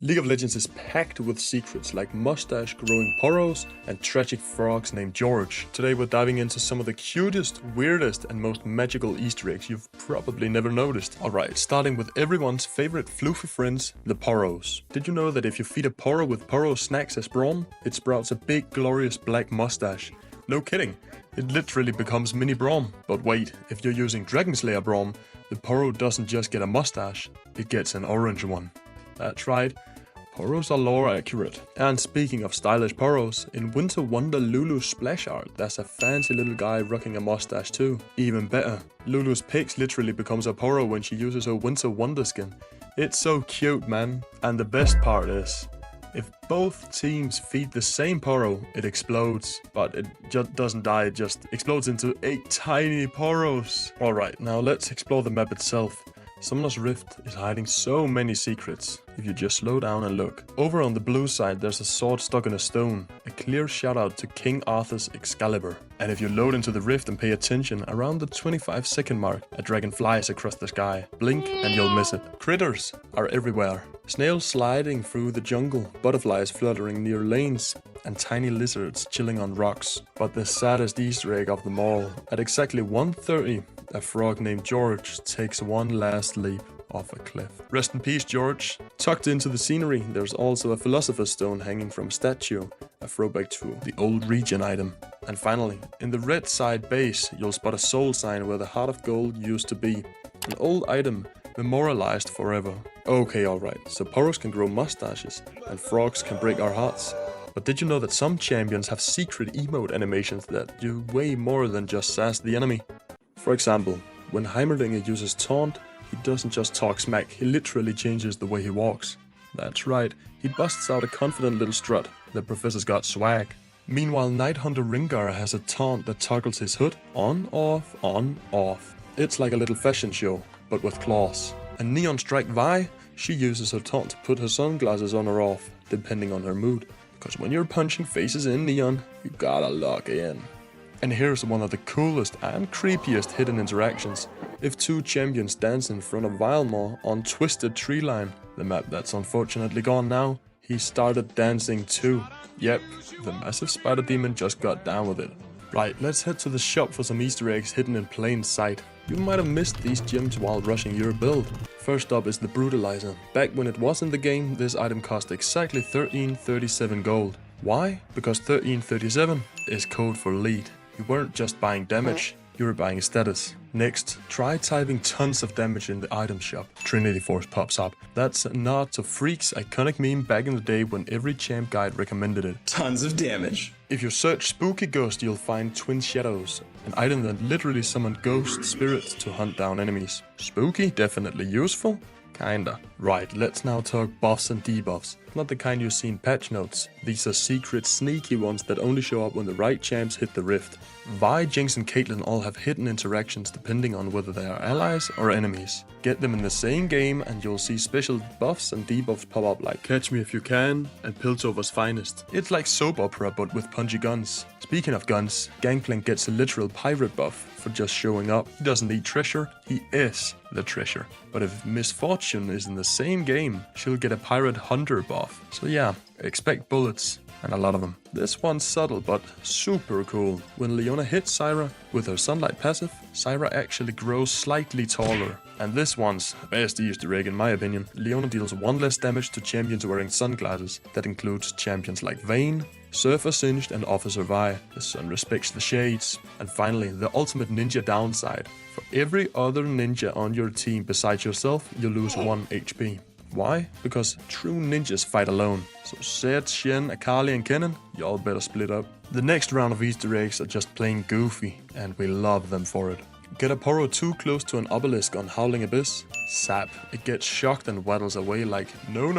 League of Legends is packed with secrets like mustache-growing Porros and tragic frogs named George. Today we're diving into some of the cutest, weirdest and most magical Easter eggs you've probably never noticed. Alright, starting with everyone's favorite floofy friends, the Porros. Did you know that if you feed a Porro with Porro snacks as brawn, it sprouts a big glorious black mustache? No kidding, it literally becomes mini Braum. But wait, if you're using Dragon Slayer Braum, the Porro doesn't just get a mustache, it gets an orange one. That's right, Porros are lore accurate. And speaking of stylish Porros, in Winter Wonder Lulu's splash art, there's a fancy little guy rocking a mustache too. Even better, Lulu's Pigs literally becomes a Porro when she uses her Winter Wonder skin. It's so cute, man. And the best part is, if both teams feed the same Porro, it explodes. But it just doesn't die, it just explodes into 8 tiny Porros. Alright, now let's explore the map itself. Summoner's Rift is hiding so many secrets, if you just slow down and look. Over on the blue side there's a sword stuck in a stone, a clear shout out to King Arthur's Excalibur. And if you load into the rift and pay attention, around the 25-second mark, a dragon flies across the sky. Blink and you'll miss it. Critters are everywhere. Snails sliding through the jungle, butterflies fluttering near lanes, and tiny lizards chilling on rocks. But the saddest Easter egg of them all, at exactly 1:30, a frog named George takes one last leap off a cliff. Rest in peace, George. Tucked into the scenery, there's also a philosopher's stone hanging from a statue, a throwback to the old region item. And finally, in the red side base, you'll spot a soul sign where the heart of gold used to be. An old item, memorialized forever. Okay, alright, so Porros can grow mustaches, and frogs can break our hearts. But did you know that some champions have secret emote animations that do way more than just sass the enemy? For example, when Heimerdinger uses Taunt, he doesn't just talk smack, he literally changes the way he walks. That's right, he busts out a confident little strut. The professor's got swag. Meanwhile, Nighthunter Ringar has a taunt that toggles his hood on, off. It's like a little fashion show, but with claws. And Neon Strike Vi, she uses her taunt to put her sunglasses on or off, depending on her mood. Because when you're punching faces in neon, you gotta lock in. And here's one of the coolest and creepiest hidden interactions. If two champions dance in front of Vilemore on Twisted Treeline, the map that's unfortunately gone now, he started dancing too. Yep, the massive spider demon just got down with it. Right, let's head to the shop for some Easter eggs hidden in plain sight. You might have missed these gems while rushing your build. First up is the Brutalizer. Back when it was in the game, this item cost exactly 1337 gold. Why? Because 1337 is code for lead. You weren't just buying damage, you were buying status. Next, try typing tons of damage in the item shop. Trinity Force pops up. That's a nod to Freak's iconic meme back in the day when every champ guide recommended it. Tons of damage. If you search Spooky Ghost, you'll find Twin Shadows, an item that literally summoned ghost spirits to hunt down enemies. Spooky? Definitely useful? Kinda. Right, let's now talk buffs and debuffs. Not the kind you see in patch notes. These are secret, sneaky ones that only show up when the right champs hit the rift. Vi, Jinx and Caitlyn all have hidden interactions depending on whether they are allies or enemies. Get them in the same game and you'll see special buffs and debuffs pop up like Catch Me If You Can and Piltover's Finest. It's like soap opera but with punchy guns. Speaking of guns, Gangplank gets a literal pirate buff for just showing up. He doesn't need treasure, he is the treasure. But if Miss Fortune is in the same game, she'll get a pirate hunter buff. So yeah, expect bullets. And a lot of them. This one's subtle but super cool. When Leona hits Syra with her sunlight passive, Syra actually grows slightly taller. And this one's best Easter egg in my opinion. Leona deals 1 less damage to champions wearing sunglasses. That includes champions like Vayne, Surfer Singed and Officer Vi. The sun respects the shades. And finally, the ultimate ninja downside. For every other ninja on your team besides yourself, you lose 1 HP. Why? Because true ninjas fight alone. So Zed, Shen, Akali and Kennen, y'all better split up. The next round of Easter eggs are just plain goofy, and we love them for it. Get a Porro too close to an obelisk on Howling Abyss? Sap. It gets shocked and waddles away like, no,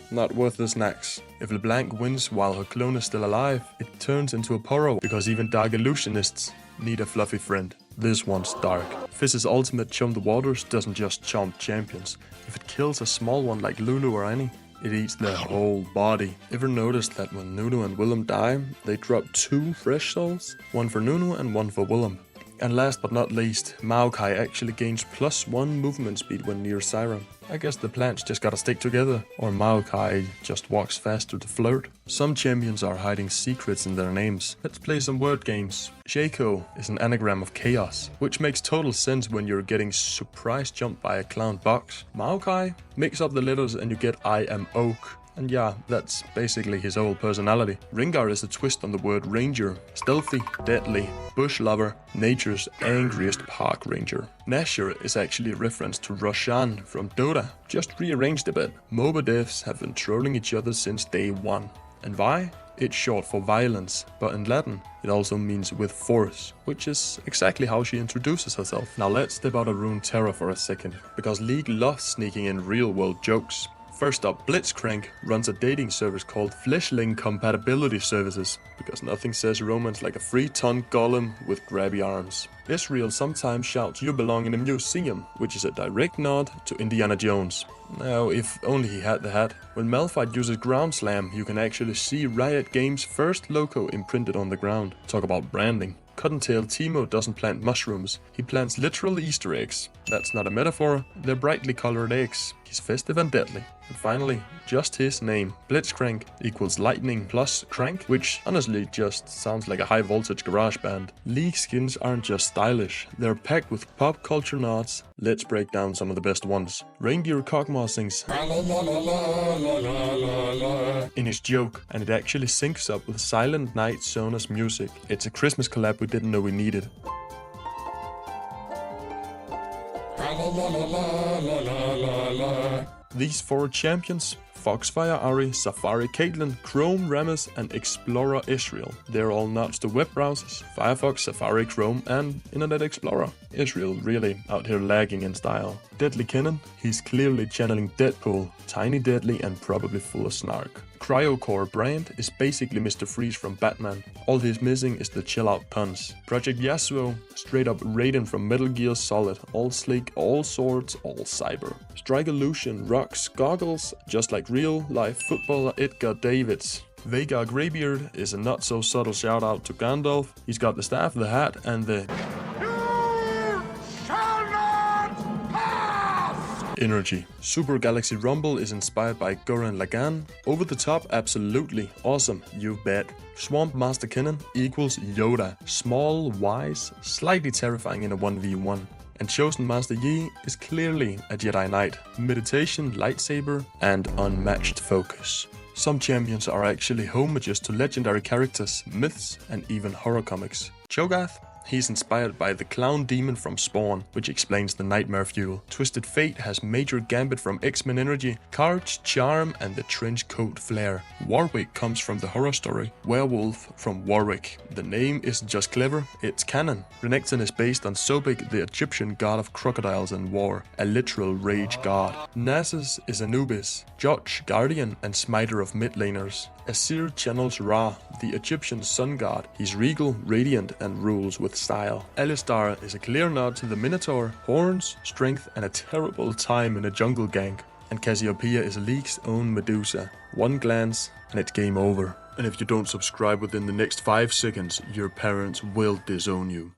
not worth the snacks. If LeBlanc wins while her clone is still alive, it turns into a Porro, because even dark illusionists need a fluffy friend. This one's dark. Fizz's ultimate Chomp the Waters doesn't just chomp champions. If it kills a small one like Lulu or Annie, it eats their whole body. Ever noticed that when Nunu and Willem die, they drop 2 fresh souls? One for Nunu and one for Willem. And last but not least, Maokai actually gains +1 movement speed when near Siren. I guess the plants just gotta stick together, or Maokai just walks faster to flirt. Some champions are hiding secrets in their names. Let's play some word games. Shaco is an anagram of chaos, which makes total sense when you're getting surprise jumped by a clown box. Maokai, mix up the letters and you get I am oak. And yeah, that's basically his whole personality. Ringar is a twist on the word ranger. Stealthy, deadly, bush lover, nature's angriest park ranger. Nashor is actually a reference to Roshan from Dota, just rearranged a bit. MOBA devs have been trolling each other since day one. And why? It's short for violence, but in Latin it also means with force, which is exactly how she introduces herself. Now let's step out of Runeterra for a second, because League loves sneaking in real world jokes. First up, Blitzcrank runs a dating service called Fleshling Compatibility Services, because nothing says romance like a 3-ton golem with grabby arms. Israel sometimes shouts you belong in a museum, which is a direct nod to Indiana Jones. Now, if only he had the hat. When Malphite uses Ground Slam, you can actually see Riot Games' first logo imprinted on the ground. Talk about branding. Cottontail Teemo doesn't plant mushrooms, he plants literal Easter eggs. That's not a metaphor, they're brightly colored eggs. He's festive and deadly. And finally, just his name, Blitzcrank, equals lightning plus crank, which honestly just sounds like a high voltage garage band. League skins aren't just stylish, they're packed with pop culture nods. Let's break down some of the best ones. Reindeer Kog'Maw sings in his joke, and it actually syncs up with Silent Night Sona's music. It's a Christmas collab we didn't know we needed. These 4 champions, Foxfire Ari, Safari Caitlyn, Chrome Rammus and Explorer Israel. They're all nods to web browsers, Firefox, Safari, Chrome and Internet Explorer. Israel really out here lagging in style. Deadly Kennen, he's clearly channeling Deadpool, tiny, deadly and probably full of snark. Cryocore Brand is basically Mr. Freeze from Batman. All he's missing is the chill out puns. Project Yasuo, straight up Raiden from Metal Gear Solid, all sleek, all swords, all cyber. Striker Lucian rocks goggles, just like real life footballer Edgar Davids. Vhagar Greybeard is a not so subtle shout out to Gandalf. He's got the staff, the hat and the energy. Super Galaxy Rumble is inspired by Gurren Lagann. Over the top, absolutely. Awesome, you bet. Swamp Master Kennen equals Yoda. Small, wise, slightly terrifying in a 1v1. And Chosen Master Yi is clearly a Jedi Knight. Meditation, lightsaber, and unmatched focus. Some champions are actually homages to legendary characters, myths, and even horror comics. Cho'Gath? He's inspired by the clown demon from Spawn, which explains the nightmare fuel. Twisted Fate has Major Gambit from X-Men Energy, Cards, Charm, and the trench coat flare. Warwick comes from the horror story Werewolf from Warwick. The name isn't just clever, it's canon. Renekton is based on Sobek, the Egyptian god of crocodiles and war, a literal rage god. Nasus is Anubis, judge, guardian, and smiter of mid laners. Asir channels Ra, the Egyptian sun god. He's regal, radiant, and rules with style. Alistar is a clear nod to the Minotaur, horns, strength, and a terrible time in a jungle gank. And Cassiopeia is League's own Medusa. One glance, and it's game over. And if you don't subscribe within the next 5 seconds, your parents will disown you.